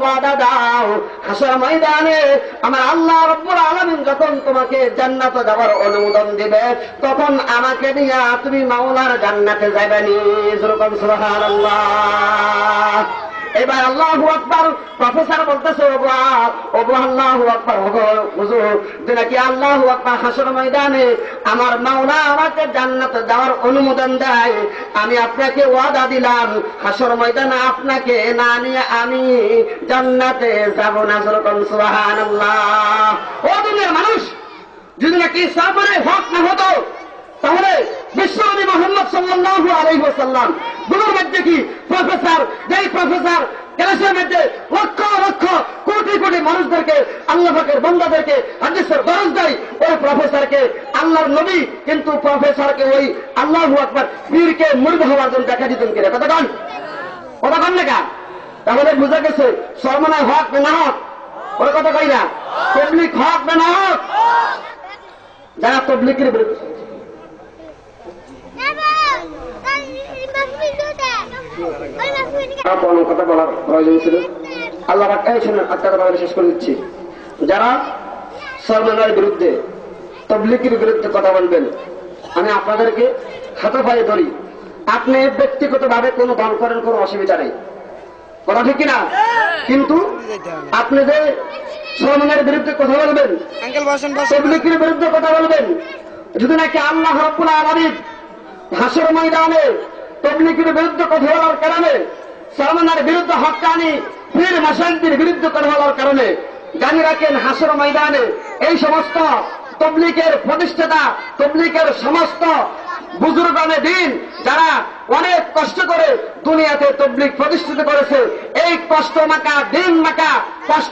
ওয়াদা দাও হাসর ময়দানে আমার আল্লাহ রাব্বুল আলামিন যখন তোমাকে জান্নাতে যাওয়ার অনুমোদন দিবে তখন আমাকে নিয়ে তুমি মাওলার জান্নাতে যাবে নি। সুবহানাল্লাহ। এবার আল্লাহু আকবার। প্রফেসর বলতেছে ওগো আল্লাহু আকবার, ওগো হুজুর যে নাকি আল্লাহু আকবার হাসর ময়দানে আমার মাওলা আমাকে জান্নাতে যাওয়ার অনুমোদন দেয়, আমি আপনাকে ওয়াদা দিলাম হাসর ময়দানে আপনাকে না নিয়ে আমি জান্নাতে যাব না। সুবহানাল্লাহ। ও দুনিয়ার মানুষ, যদি নাকি সাহাবায়ে হক না হতো তাহলে বিশ্বনবী মুহাম্মদ সাল্লাল্লাহু আলাইহি ওয়াসাল্লাম দুনিয়ার মধ্যে কি প্রফেসর, যেই প্রফেসর ক্লাসের মধ্যে লক্ষ লক্ষ কোটি কোটি মানুষদেরকে আল্লাহ পাকের বান্দাদেরকে হাদিসের দরজ দেয়, ওই প্রফেসরকে আল্লাহর নবী কিন্তু প্রফেসরকে ওই আল্লাহু আকবার পীরকে মুরিদ হওয়ার জন্য দেখা দিতেন কিনা? কথা কন না? তাহলে বুঝা গেছে সরমনায় হক না হক, ওরা কথা কই না। তবলিগ হক না হক? যারা তবলিগের বিরুদ্ধে কথা বলার প্রয়োজন ছিল, আল্লাহ একটা কথা বলে শেষ করে দিচ্ছি। যারা সরমনার বিরুদ্ধে তবলিগের বিরুদ্ধে কথা বলবেন, আমি আপনাদেরকে হাতে পায়ে ধরি, আপনি ব্যক্তিগতভাবে কোনো দল করেন, কোনো অসুবিধা নেই, কথা ঠিক কিনা? কিন্তু আপনি যে সরমনার বিরুদ্ধে কথা বলবেন, তবলিগের বিরুদ্ধে কথা বলবেন, যদি নাকি আল্লাহ রাব্বুল আলামিন হাসর ময়দানে তবলিগের বিরুদ্ধে কথা বলার কারণে, সরমনার বিরুদ্ধে হক্কানি পীর মাশায়েখদের বিরুদ্ধে কথা বলার কারণে, জানি রাখেন হাসর ময়দানে এই সমস্ত তবলিগের প্রতিষ্ঠাতা, তবলিগের সমস্ত বুজুর্গানে দিন যারা অনেক কষ্ট করে দুনিয়াতে তবলিগ প্রতিষ্ঠিত করেছে, এই কষ্ট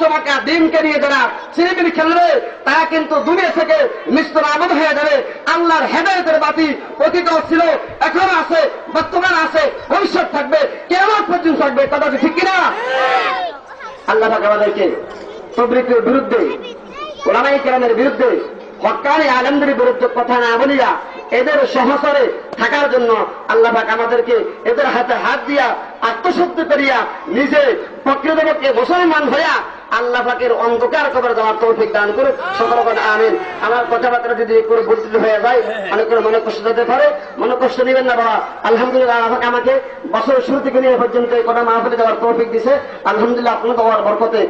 মাখা দিনকে নিয়ে যারা চিনিমিনি খেলবে তারা কিন্তু দুনিয়া থেকে নিস্তরাবদ হয়ে যাবে। আল্লাহর হেদায়েতের বাতি অতীত ছিল, এখন আছে, বর্তমান আছে, ভবিষ্যৎ থাকবে, কিয়ামত পর্যন্ত থাকবে। কথা ঠিক কিনা? আল্লাহ পাক আমাদেরকে তবলিগের বিরুদ্ধে, উলামায়ে কেরামের বিরুদ্ধে, হক্কানি আলেমদের বিরুদ্ধে কথা না বলিয়া এদের সহচরে থাকার জন্য আল্লাহ পাক আমাদেরকে এদের হাতে হাত দিয়া আত্মশক্তি করিয়া নিজে প্রকৃতপক্ষে মুসলমান হইয়া আল্লাহ পাকের অন্ধকার কবরে যাওয়ার তৌফিক দান করুক। সকলকে আমিন। আমার কথাবার্তা যদি কোনো ভুল হয়ে যায়, অনেক করে মনে কষ্ট দিতে পারে, মনে কষ্ট নেবেন না বাবা। আলহামদুলিল্লাহ আল্লাহ পাক আমাকে বছরের শুরু থেকে নিয়ে পর্যন্ত এই কটা মাহফিলে যাওয়ার তৌফিক দিছে। আলহামদুলিল্লাহ আপনাদের দোয়ার বরকতে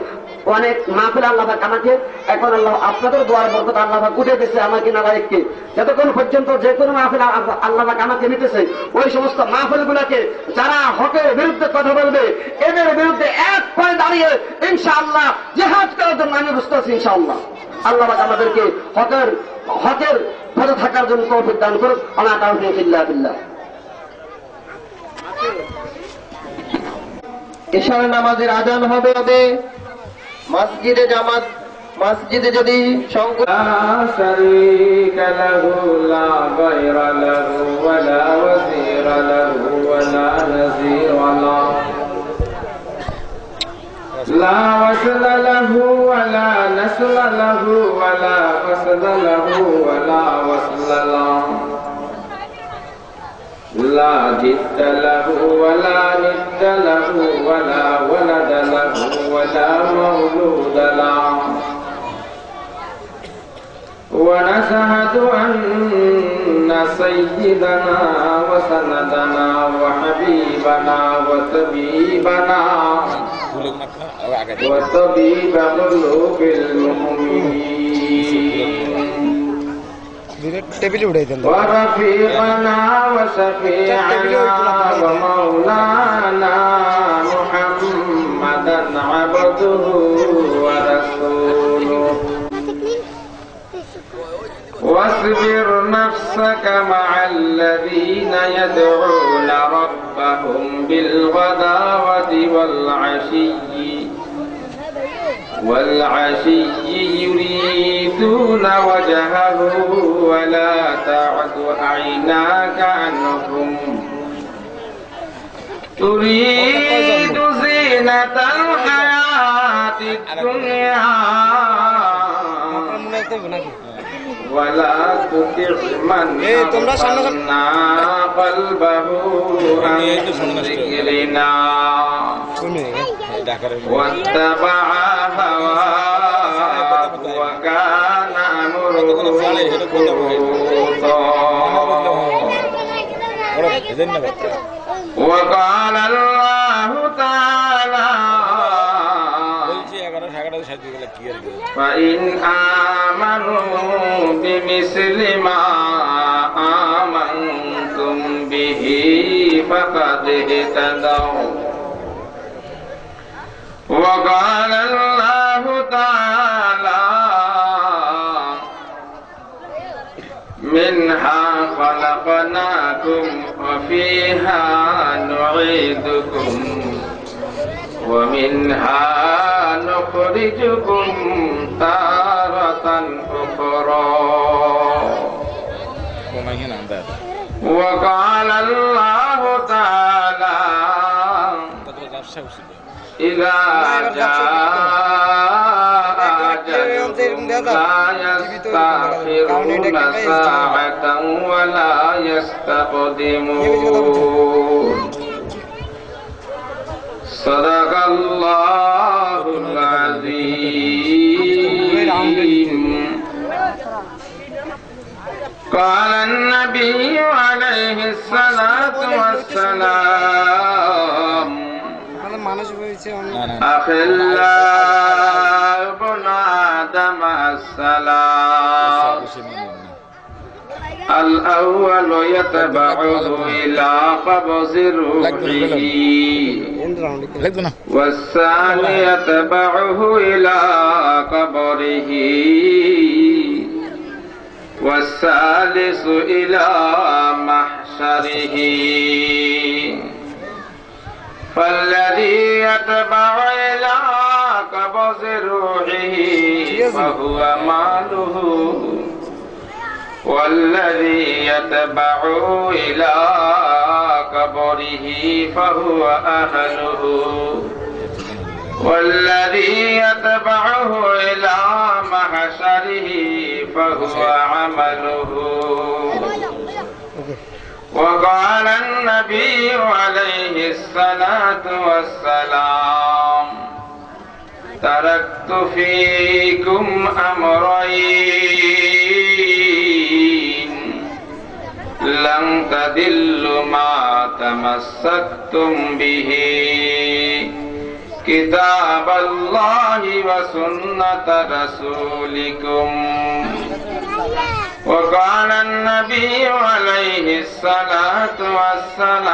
অনেক মাহফিল আল্লাহ পাক আমাকে, এখন আল্লাহ আপনাদের দোয়ার বরকতে আল্লাহ পাক উঠে দিচ্ছে আমাকে নালায়েককে। যতক্ষণ পর্যন্ত যে কোনো মাহফিল আল্লাহ পাক আমাকে নিতেছে, ওই সমস্ত মাহফিলগুলোকে যারা হকের বিরুদ্ধে কথা বলবে এদের বিরুদ্ধে এক পায়ে দাঁড়িয়ে ইনশাআল্লাহ জিহাদ করার জন্য আমি বুঝতে আছি ইনশাআল্লাহ। আল্লাহ পাক আমাদেরকে হকের পথে থাকার জন্য তৌফিক দান করুক। ওয়া তাওফীক ইল্লা বিল্লাহ। ইশার নামাজের আজান হবে মসজিদে জামাত, মসজিদে যদি لا وصل له ولا نسل له ولا وصل له ولا وصل له لا جد له ولا ند له ولا ولد له ولا مولود له ونشهد أن سيدنا وسندنا وحبيبنا وطبيبنا وطبيب قلوب المؤمنين ورفيقنا وشفيعنا ومولانا محمدا عبده ورسوله واصبر نفسك مع الذين يدعون ربهم بالغداوة والعشي يريدون وجهه ولا تعد عيناك عنهم تريد زينة الحياة الدنيا ولا تطع من أغفلنا قلبه عن ذكرنا واتبع هواه وكان أمره فرطا وقال الله تعالى فإن آمنوا بمثل ما آمنتم به فقد اهتدوا وقال الله تعالى منها خلقناكم وفيها نعيدكم ومنها نخرجكم تارة أخرى وقال الله تعالى إذا جاء أجلهم لا يستأخرون ساعة ولا يستقدمون صدق الله العظيم قال النبي عليه الصلاة والسلام أخلاء ابن آدم السلام الأول يتبعه إلى قبض روحه والثاني يتبعه إلى قبره والثالث إلى محشره فالذي يتبع إلى قبض روحه فهو ماله والذي يتبع إلى قبره فهو أهله والذي يتبعه إلى محشره فهو عمله وقال النبي عليه الصلاة والسلام تركت فيكم أمرين لن تضلوا ما تمسكتم به كتاب الله وسنة رسولكم وقال النبي عليه الصلاة والسلام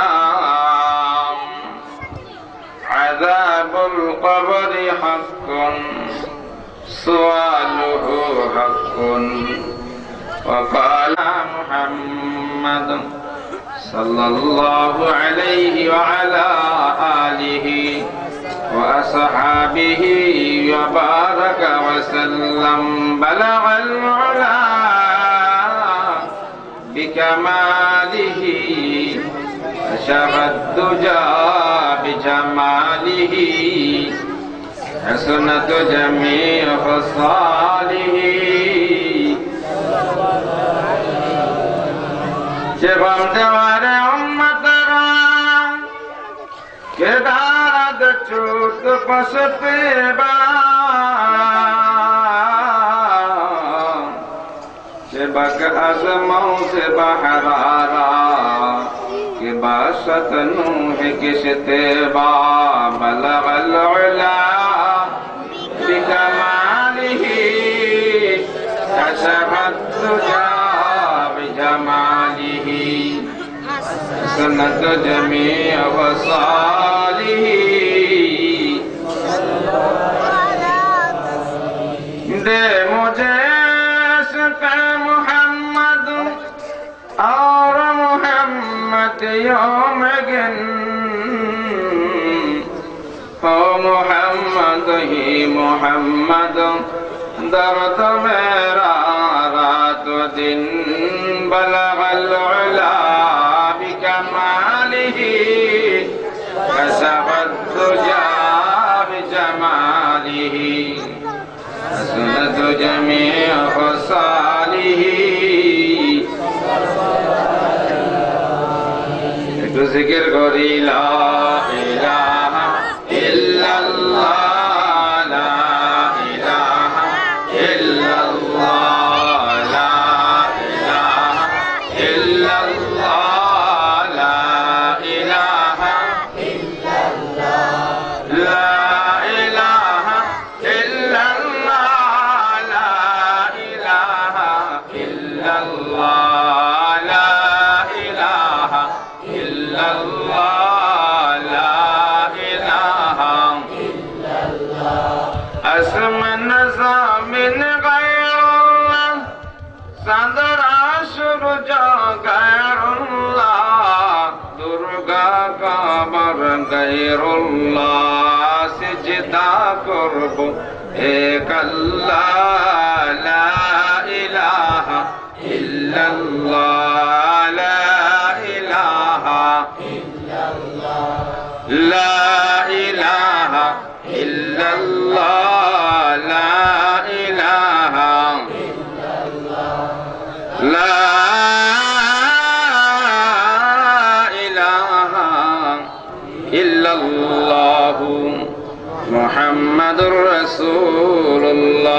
عذاب القبر حق سؤاله حق وقال محمد صلى الله عليه وعلى آله وأصحابه وبارك وسلم بلغ العلا بكماله كشف الدجى بجماله حسنت جميع خصاله شبم جوار أمتنا كدارد چوت پسپی با شبک از موت بحرارا کہ باشت نوح کشت با بلغ العلا بکماله کشف الدجى بجماله سنت جميع وصاله دے مجھے عشق محمد اور محمد یوم گن ہو محمد ہی محمد درد میرا رات و دن بلغ العلا بكماله كشف الدجى بجماله حسنت جميع خصاله একটু জিকির করি লা ইলাহা ইল্লাল্লাহ আসমান জামিন গায়রুল্লাহ চাঁদরা সূর্য গায়রুল্লাহ দুর্গা কাবার গায়রুল্লাহ সিজদা করব এক আল্লাহ লা ইলাহা ইল্লাল্লাহ লা ইলাহা ইল্লাল্লাহ লা ইলাহা ইল্লাল্লাহ লা ইলাহা লা ইলাহা ইল্লাল্লাহু মুহাম্মাদুর রাসূলুল্লাহ।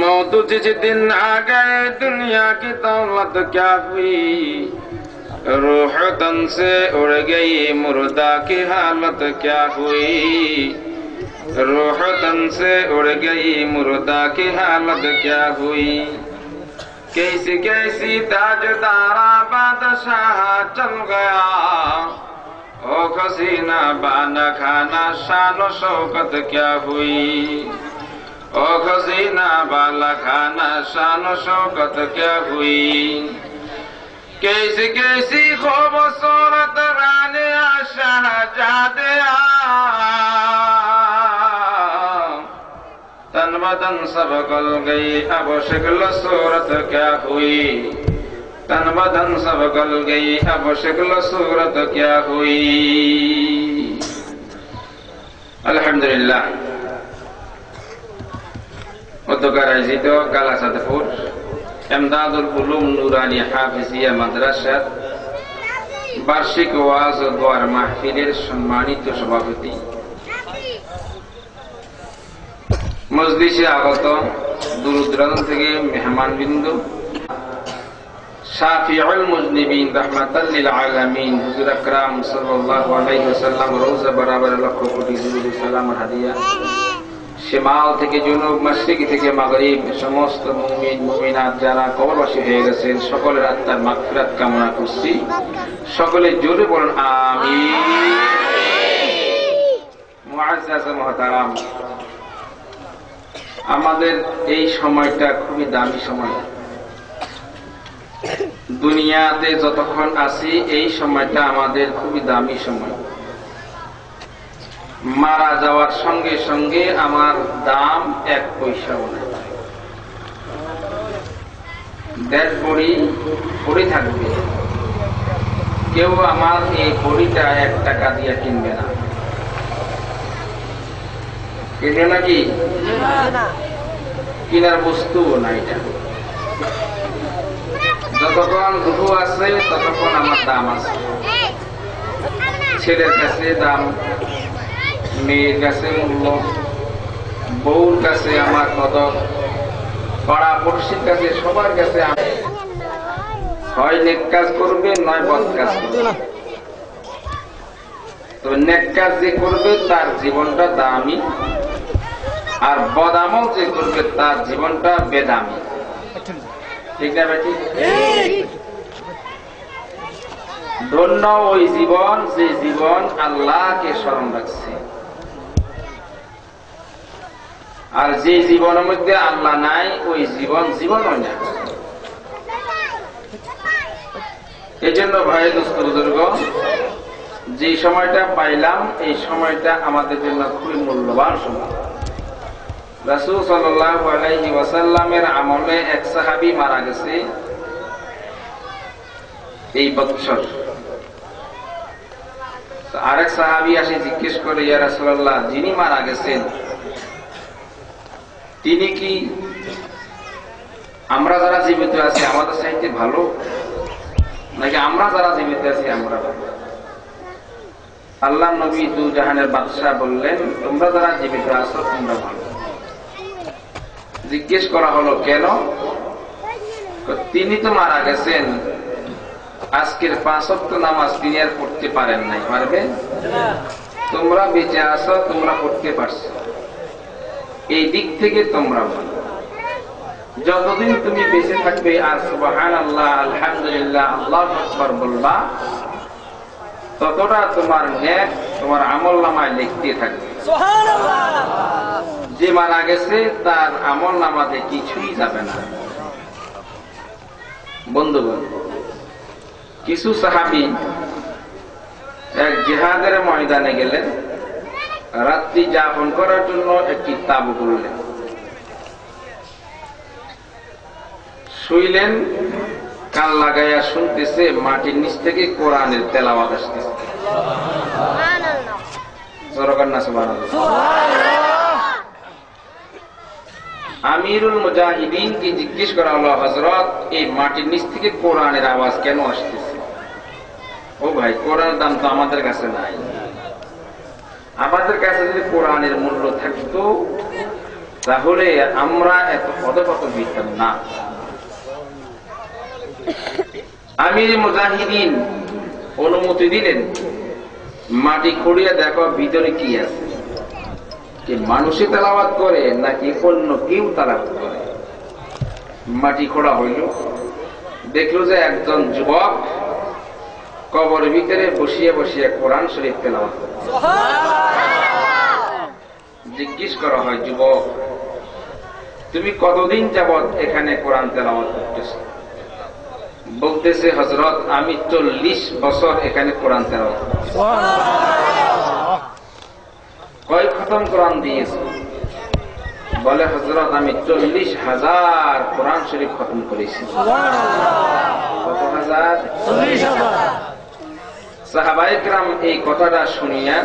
मौत जिस दिन आ गए दुनिया की दौलत क्या हुई, रूह तन से उड़ गई मुर्दा की हालत क्या हुई, रूह तन से उड़ गई मुर्दा की हालत क्या हुई। कैसी कैसी ताजदारा बादशाह चल गया, ओ खसीना बाना खाना शान शौकत क्या हुई, ओ खजीना बाला खाना शान शौकत क्या हुई। कैसी कैसी खूबसूरत रानिया शहजादिया, तन बदन सब गल गई अब शक्ल सूरत क्या हुई, तन बदन सब गल गई अब शक्ल सूरत क्या हुई। अल्हम्दुलिल्लाह। অধ্যকার আয়োজিত কালাচাঁদপুর এমদাদুল উলুম নুরানি হাফিজিয়া মাদ্রাসার বার্ষিক ওয়াজ ও দোয়ার মাহফিলের সম্মানিত সভাপতি, মজলিসে আগত দূরদূরান্ত থেকে মেহমানবৃন্দ, শাফিউল মুজনিবিন রাহমাতাল লিল আলামিন হুজুর আকরাম সাল্লাল্লাহু আলাইহি ওয়াসাল্লাম রওজা বরাবর লক্ষ কোটি দুরূদ সালাম হাদিয়া, শিমাল থেকে জুনুব, মাশরিক থেকে মাগরিব, সমস্ত মুমিন মুমিনাত যারা কবরবাসী হয়ে গেছেন সকলের আত্মার মাগফিরাত কামনা করছি। সকলে জোরে বলুন আমিন। মুআজ্জাজ মুহতারাম, আমাদের এই সময়টা খুবই দামি সময়। দুনিয়াতে যতক্ষণ আছি এই সময়টা আমাদের খুবই দামি সময়। মারা যাওয়ার সঙ্গে সঙ্গে আমার দাম এক পয়সাও নেই। ডেড বডি পড়ে থাকবে, কেউ আমার এই বডিটা 1 টাকা দিয়ে কিনবে না। কিনবে নাকি? কিনার বস্তুও না এটা। যতক্ষণ রূহ আছে ততক্ষণ আমার দাম আছে। ছেলের কাছে দাম, মেয়ের কাছে মূল্য, বউর কাছে আমার কদর, পাড়া পড়শির কাছে সবার কাছে হয় নেক কাজ করবে নয় বদ কাজ করবে। তো নেক কাজ যে করবে তার জীবনটা দামি, আর বদ আমল যে করবে তার জীবনটা বেদামি। ঠিক না বেটি? ধন্য ওই জীবন যে জীবন আল্লাহকে স্মরণ রাখছে, আর যে জীবনের মধ্যে আল্লাহ নাই ওই জীবন জীবনও না। এই জন্য ভাই দোস্ত বুজুর্গ, যে সময়টা পাইলাম এই সময়টা আমাদের জন্য খুবই মূল্যবান সময়। রাসূল সাল্লাল্লাহু আলাইহি ওয়াসাল্লামের আমলে এক সাহাবী মারা গেছে এই বছর। আরেক সাহাবী আসে জিজ্ঞেস করে, ইয়া রাসূলুল্লাহ, যিনি মারা গেছেন তিনি কি আমরা যারা জীবিত আছি আমাদের চাইতে ভালো, নাকি আমরা যারা জীবিত আছি আমরা ভালো? আল্লাহ নবী দু জাহানের বাদশাহ বললেন, তোমরা যারা জীবিত আছো তোমরা ভালো। জিজ্ঞেস করা হলো কেন? তিনি তো মারা গেছেন, আজকের 5 ওয়াক্ত নামাজ তিনি আর পড়তে পারেন নাই, পারবেন? তোমরা বেঁচে আছো, তোমরা পড়তে পারছো, এই দিক থেকে তোমরা ভালো। যতদিন তুমি বেঁচে থাকবে আর সুবহানাল্লাহ, আলহামদুলিল্লাহ, আল্লাহু আকবার বলবা, ততটা তোমার নেক তোমার আমল নামায় লিখতে থাকবে। যে মারা গেছে তার আমল নামাতে কিছুই যাবে না। বন্ধুগণ, কিছু সাহাবী এক জিহাদের ময়দানে গেলেন, রাত্রি যাপন করার জন্য একটি তাঁবু করলেন, শুইলেন, কান লাগাইয়া শুনতেছে মাটির নিচ থেকে কোরআনের তেলাওয়াত আসতেছে। আমিরুল মুজাহিদিনকে জিজ্ঞেস করা হলো, হযরত, এই মাটির নিচ থেকে কোরআনের আওয়াজ কেন আসতেছে? ও ভাই, কোরআনের দাম তো আমাদের কাছে নাই। আমাদের কাছে যদি কোরআনের মূল্য থাকতো তাহলে আমরা এত পদপত দিতাম না। আমির মুজাহিদিন অনুমতি দিলেন, মাটি খুঁড়িয়ে দেখো ভিতরে কি আছে, কি মানুষে তেলাওয়াত করে নাকি অন্য কেউ তেলাওয়াত করে। মাটি খোঁড়া হইল, দেখলো যে একজন যুবক কবরের ভিতরে বসিয়ে বসিয়ে কোরআন শরীফ তেলাওয়াত করে। জিজ্ঞেস করা হয়, যুবক, তুমি কতদিন যাবত এখানে কোরআন তেলাওয়াত করতেছ? বলতেছে, হযরত, আমি 40 বছর এখানে কোরআন তেলাওয়াত করতেছি। কয় খতম কোরআন দিয়েছ? বলে, হযরত, আমি 40,000 কোরআন শরীফ খতম করেছি। কত হাজার? 40,000। সাহাবায়ে কেরাম এই কথাটা শুনিয়া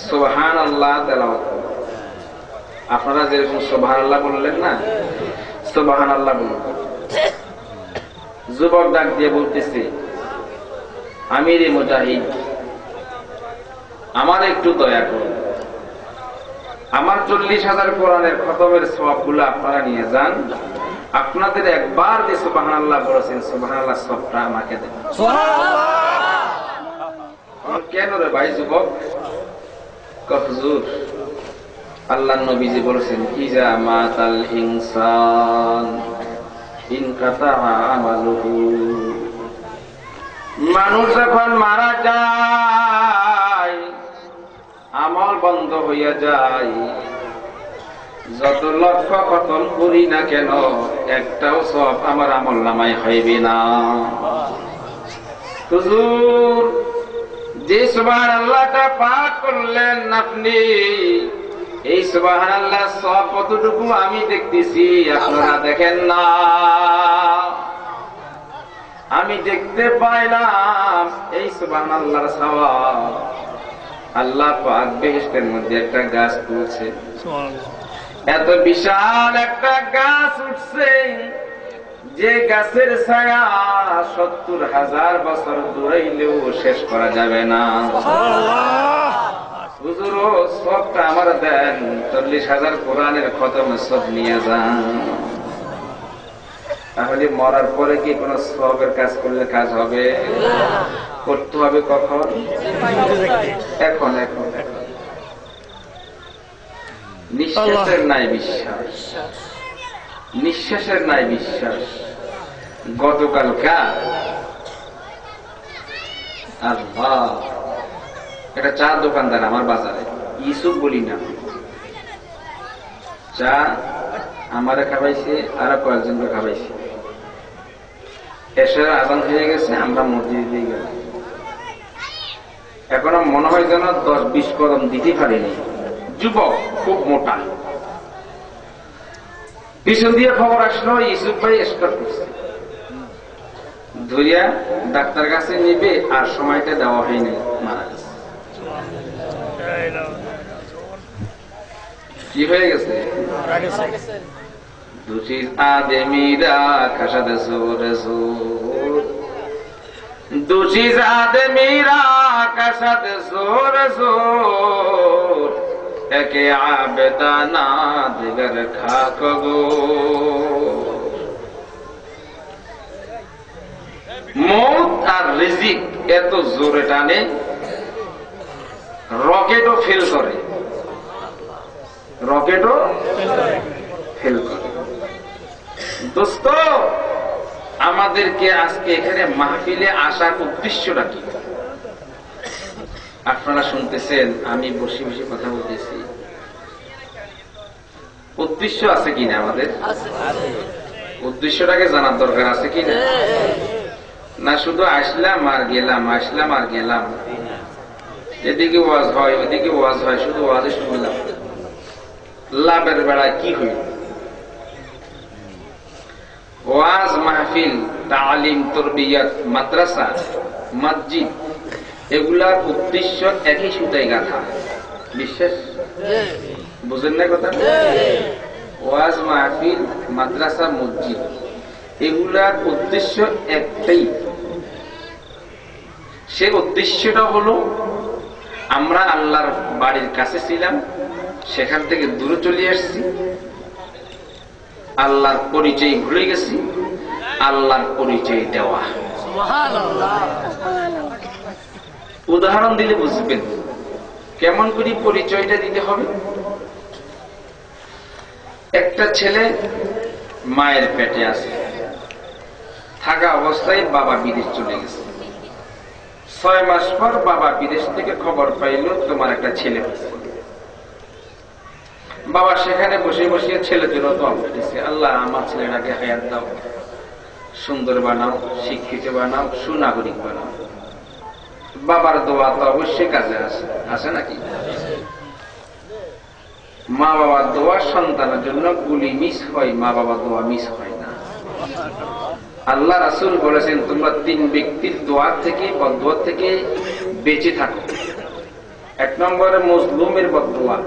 সুবহানাল্লাহ তেলাওয়াত করলেন। আপনারা যেরকম সুবহানাল্লাহ বললেন না, সুবহানাল্লাহ বললেন। যুবক ডাক দিয়ে বলতেছে, আমিরে মুজাহিদ, আমার একটু দয়া করুন, আমার 40,000 কোরআনের খতমের সওয়াবগুলো আপনারা নিয়ে যান, আপনাদের একবার যে সুবহানাল্লাহ বলেছেন সুবহানাল্লাহ সবটা আমাকে দেন। কেন রে ভাই যুবক? হুজুর, আল্লাহর নবীজি বলেছেন, ইজা মাতাল ইনসান ইনকাতা আমালুহু, মানুষ যখন মারা যায় আমল বন্ধ হইয়া যায়। যত লক্ষ খতম করি না কেন একটাও সব আমার আমল নামায় হইবে না। হুজুর, যে সুবহানাল্লাহটা পাঠ করলেন আপনি, এই সুবহানাল্লাহ সব কতটুকু আমি দেখতেছি, আপনারা দেখেন না। আমি দেখতে পাইলাম এই সুবহানাল্লাহর সওয়াব। আল্লাহ পাক বেহেশতের মধ্যে একটা গাছ তুলছে, এত বিশাল একটা গাছ উঠছে যে গাছের ছায়া 70,000 বছর দূরাইলেও শেষ করা যাবে না। হুজুর, সবটা আমার দেন, 40,000 কোরআনের খতম সব নিয়ে যান। তাহলে মরার পরে কি কোন সবের কাজ করলে কাজ হবে? করতে হবে কখন? এখন। এখন নিঃশ্বাসের নাই বিশ্বাস, নিঃশ্বাসের নাই বিশ্বাস। গতকালকা আল্লাহ, একটা চা দোকানদার আমার বাজারে, ইউসুফ বলি না, চা আমারে খাওয়াইছে, আর কয়েকজনকে খাওয়াইছে। এসের আজান হয়ে গেছে, আমরা মসজিদে দিয়ে গেলাম। এখনো মনে হয় যেন 10-20 কদম দিতে পারিনি। যুবক, খুব মোটা, পিছন দিয়ে খবর আসলো ইউসুফ ভাই স্ট্রোক করছে। ধরিয়া ডাক্তার কাছে নিবে, আর সময়টা দেওয়া হয়নি, মারা গেছে। কি হয়ে গেছে? দুটি আদমিরা কাশাদে সুরে সুর, দুটি আদমিরা কাশাদে সুরে সুর, একে আবেদানা দিগর খাক গো। মৌত আর রিজিক এত জোরে টানে, রকেটও ফেল করে, রকেটও ফেল করে। দোস্ত, আমাদেরকে আজকে এখানে মাহফিলে আসার উদ্দেশ্যটা কি? আপনারা শুনতেছেন, আমি বসে বসে কথা বলতেছি। উদ্দেশ্য আছে কিনা আমাদের? উদ্দেশ্যটাকে জানার দরকার আছে কিনা? না শুধু আসলাম আর গেলাম, আসলাম আর গেলাম, এদিকে ওয়াজ হয় ওইদিকে ওয়াজ হয়, শুধু ওয়াজে শুনলাম, লাভের বেড়ায় কি হইল? ওয়াজ মাহফিল, তালিম, তরবিয়ত, মাদ্রাসা, মসজিদ, এগুলার উদ্দেশ্য একই সুতায় গাঁথা। বিশ্বাস বুঝেন না কথা? ওয়াজ মাহফিল, মাদ্রাসা, মসজিদ, এগুলার উদ্দেশ্য একটাই। সে উদ্দেশ্যটা হলো আমরা আল্লাহর বাড়ির কাছে ছিলাম, সেখান থেকে দূরে চলে আসছি, আল্লাহর পরিচয় ভুলে গেছি, আল্লাহর পরিচয় দেওয়া। উদাহরণ দিলে বুঝবেন কেমন করে পরিচয়টা দিতে হবে। একটা ছেলে মায়ের পেটে আছে, থাকা অবস্থায় বাবা বিদেশ চলে গেছে। 6 মাস পর বাবা বিদেশ থেকে খবর পাইল তোমার একটা ছেলে হয়েছে। বাবা সেখানে বসে বসে ছেলের জন্য দোয়া করতেছে, আল্লাহ আমার ছেলেটাকে হায়াত দাও, সুন্দর বানাও, শিক্ষিত বানাও, সুনাগরিক বানাও। বাবার দোয়া তো অবশ্যই কাজে আসে, আসে নাকি? মা বাবার দোয়া সন্তানের জন্য গুলি মিস হয়, মা বাবার দোয়া মিস হয় না। আল্লাহ রাসূল বলেছেন তোমরা 3 ব্যক্তির দোয়া থেকে, বদদোয়া থেকে বেঁচে থাকো। 1 নম্বরে মজলুমের বদদোয়া,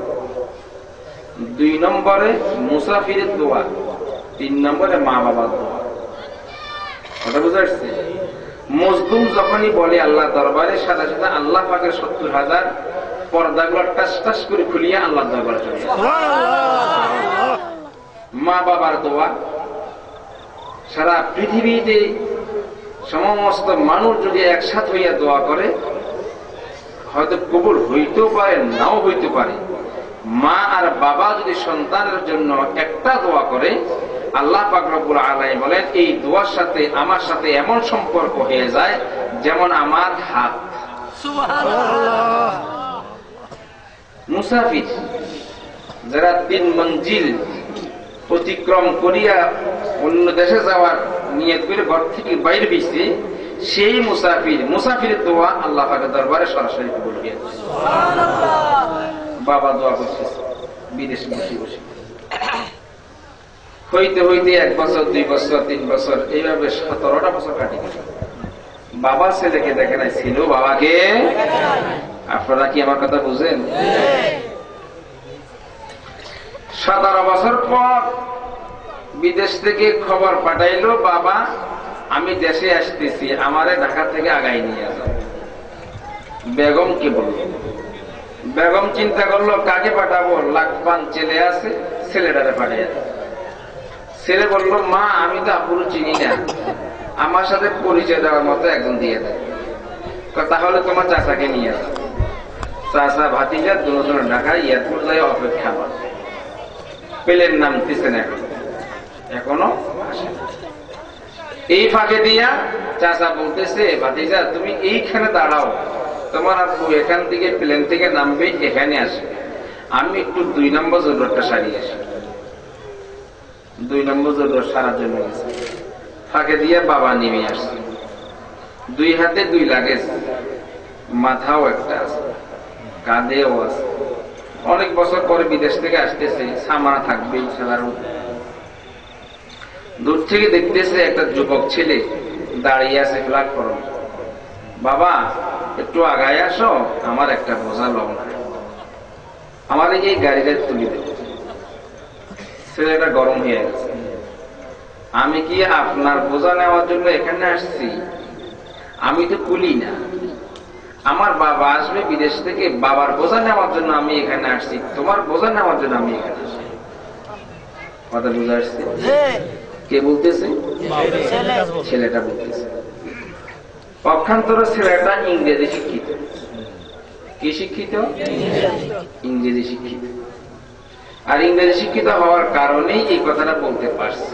2 নম্বরে মুসাফিরের দোয়া, 3 নম্বরে মা বাবার দোয়া। কথা বুঝা যাচ্ছে? মজলুম যখনই বলে আল্লাহ দরবারে, সাথে সাথে আল্লাহ পাকের 70,000 পর্দাগুলো টাস টাস করে খুলিয়ে আল্লাহ দরবারে চলে যায়। মা বাবার দোয়া সারা পৃথিবীতে সমস্ত মানুষ যদি একসাথে হইয়া দোয়া করে, হয়তো কবুল হইতেও পারে, নাও হইতে পারে। মা আর বাবা যদি সন্তানের জন্য একটা দোয়া করে, আল্লাহ পাক রব্বুল আলামিন বলেন এই দোয়ার সাথে আমার সাথে এমন সম্পর্ক হয়ে যায় যেমন আমার হাত। সুবহানাল্লাহ। মুসাফির যারা 3 মঞ্জিল অতিক্রম করিয়া অন্য দেশে যাওয়ার নিয়ত করে ঘর থেকে বাইরে বেরিয়েছে, সেই মুসাফিরের দোয়া আল্লাহ পাকের দরবারে সরাসরি কবুল হয়ে যায়। সুবহানাল্লাহ। বাবা দোয়া করছে বিদেশে বসে বসে, হইতে হইতে 1 বছর, 2 বছর, 3 বছর, এইভাবে 17টা বছর কাটি গেল। বাবা ছেলেকে দেখে নাই, ছিল বাবাকে। আপনারা কি আমার কথা বুঝেন? 17 বছর পর বিদেশ থেকে খবর পাঠাইলো, বাবা আমি দেশে আসতেছি, আমারে ঢাকা থেকে আগাই নিয়ে যাও। বেগম কি বলল? বেগম চিন্তা করলো কাকে পাঠাবো, লাখপান ছেলে আছে, ছেলেটারে পাঠিয়ে। ছেলে বলল মা আমি তো আপুর চিনি না, আমার সাথে পরিচয় দেওয়ার মতো একজন দিয়ে দেয়। তাহলে তোমার চাচাকে নিয়ে যাও। চাচা ভাতিজা দুজন ঢাকায় এয়ারপোর্ট যায় অপেক্ষা করে। প্লেন নামতেছে না, এখনো আসে না। এই ফাঁকে দিয়া চাচা বলতেছে ভাতিজা তুমি এইখানে দাঁড়াও, তোমার আপু এখান থেকে প্লেন থেকে নামবে, এখানে আসবে, আমি একটু 2 নম্বর জোরটা সারিয়ে আসি। 2 নম্বর জোর সারার জন্য গেছে। ফাঁকে দিয়ে বাবা নেমে আসছে, 2 হাতে 2 লাগেজ, মাথাও একটা আছে, কাঁধেও আছে। অনেক বছর পরে বিদেশ থেকে আসতেছে, সামানা থাকবেই সাধারণ। দূর থেকে দেখতেছে একটা যুবক ছেলে দাঁড়িয়ে আছে প্ল্যাটফর্মে। বাবা একটু আগায় আসো, আমার একটা বোঝা লও না, আমার এই গাড়িটা তুলে দেব। ছেলেটা গরম হয়ে গেছে, আমি কি আপনার বোঝা নেওয়ার জন্য এখানে আসছি? আমি তো কুলি না, আমার বাবা আসবে বিদেশ থেকে, বাবার বোঝা নেওয়ার জন্য আমি এখানে আসছি, তোমার বোঝা নেওয়ার জন্য আমি এখানে আসছি। কথা বুঝে আসছে? কে বলতেছে? ছেলেটা বলতেছে। পক্ষান্তরে ছেলেটা ইংরেজি শিক্ষিত। কি শিক্ষিত? ইংরেজি শিক্ষিত। আর ইংরেজি শিক্ষিত হওয়ার কারণেই এই কথাটা বলতে পারছে।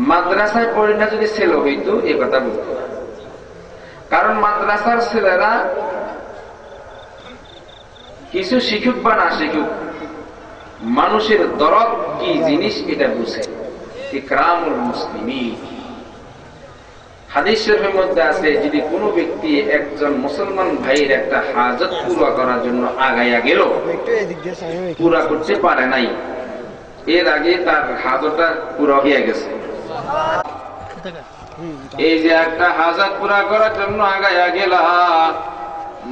মাদ্রাসায় পড়ে না যদি ছেলে হইতো এই কথা বলতো না। কারণ মাদ্রাসার ছেলেরা কিছু শিখুক বা না শিখুক, মানুষের দরদ কি জিনিস এটা বুঝে। ইকরামুল মুসলিমিন, হাদিস শরীফের মধ্যে আছে, যদি কোনো ব্যক্তি একজন মুসলমান ভাইয়ের একটা হাজত পুরা করার জন্য আগাইয়া গেল, পুরা করতে পারে নাই, এর আগে তার হাজতটা পুরা হয়ে গেছে। এই যে একটা হাজত পুরা করার জন্য আগাইয়া গেলা,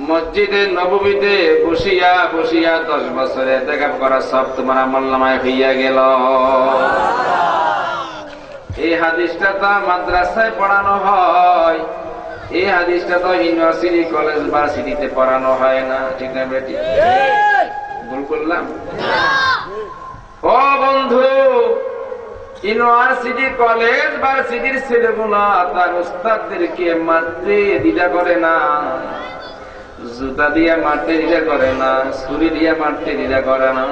মসজিদে নববীতে বসিয়া বসিয়া 10 বছরে দেখা করা সব তোমার আমলনামায় হইয়া গেল। এই হাদিসটা তো মাদ্রাসায় পড়ানো হয়, এই হাদিসটা তো ইউনিভার্সিটি কলেজ ভার্সিটিতে পড়ানো হয় না, ঠিক না বেটি? ভুল করলাম? ও বন্ধু, ইউনিভার্সিটি কলেজ ভার্সিটির ছেলেগুলা তার উস্তাদদেরকে মারতে দ্বিধা করে না, জুতা দিয়ে মারতে দ্বিধা করে না, ছুরি দিয়ে মারতে দ্বিধা করে না।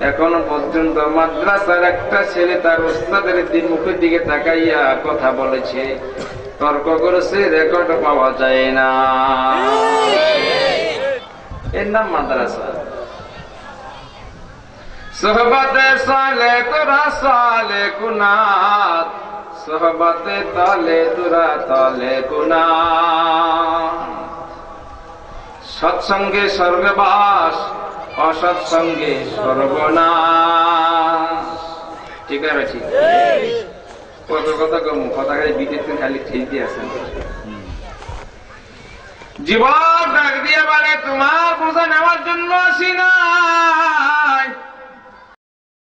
এখনো পর্যন্ত মাদ্রাসার একটা ছেলে তার উস্তাদের মুখের দিকে তাকাইয়া কথা বলেছে, তর্ক করেছে, রেকর্ড পাওয়া যায় না। এর নাম মাদ্রাসা। সোহবতে সালে তোরা সালে কুনাত, সোহবতে তলে তোরা তলে কুনাত। সৎসঙ্গে স্বর্গবাস, অসৎসঙ্গে সর্বনাশ, ঠিক আছে? ঠিক। কত কথা কম, কথা খালি বিদ্যুৎ খালি ঠেলতে আছেন। জীবন ডাক দিয়ে বলে, তোমার বোঝা নেওয়ার জন্য আসি না,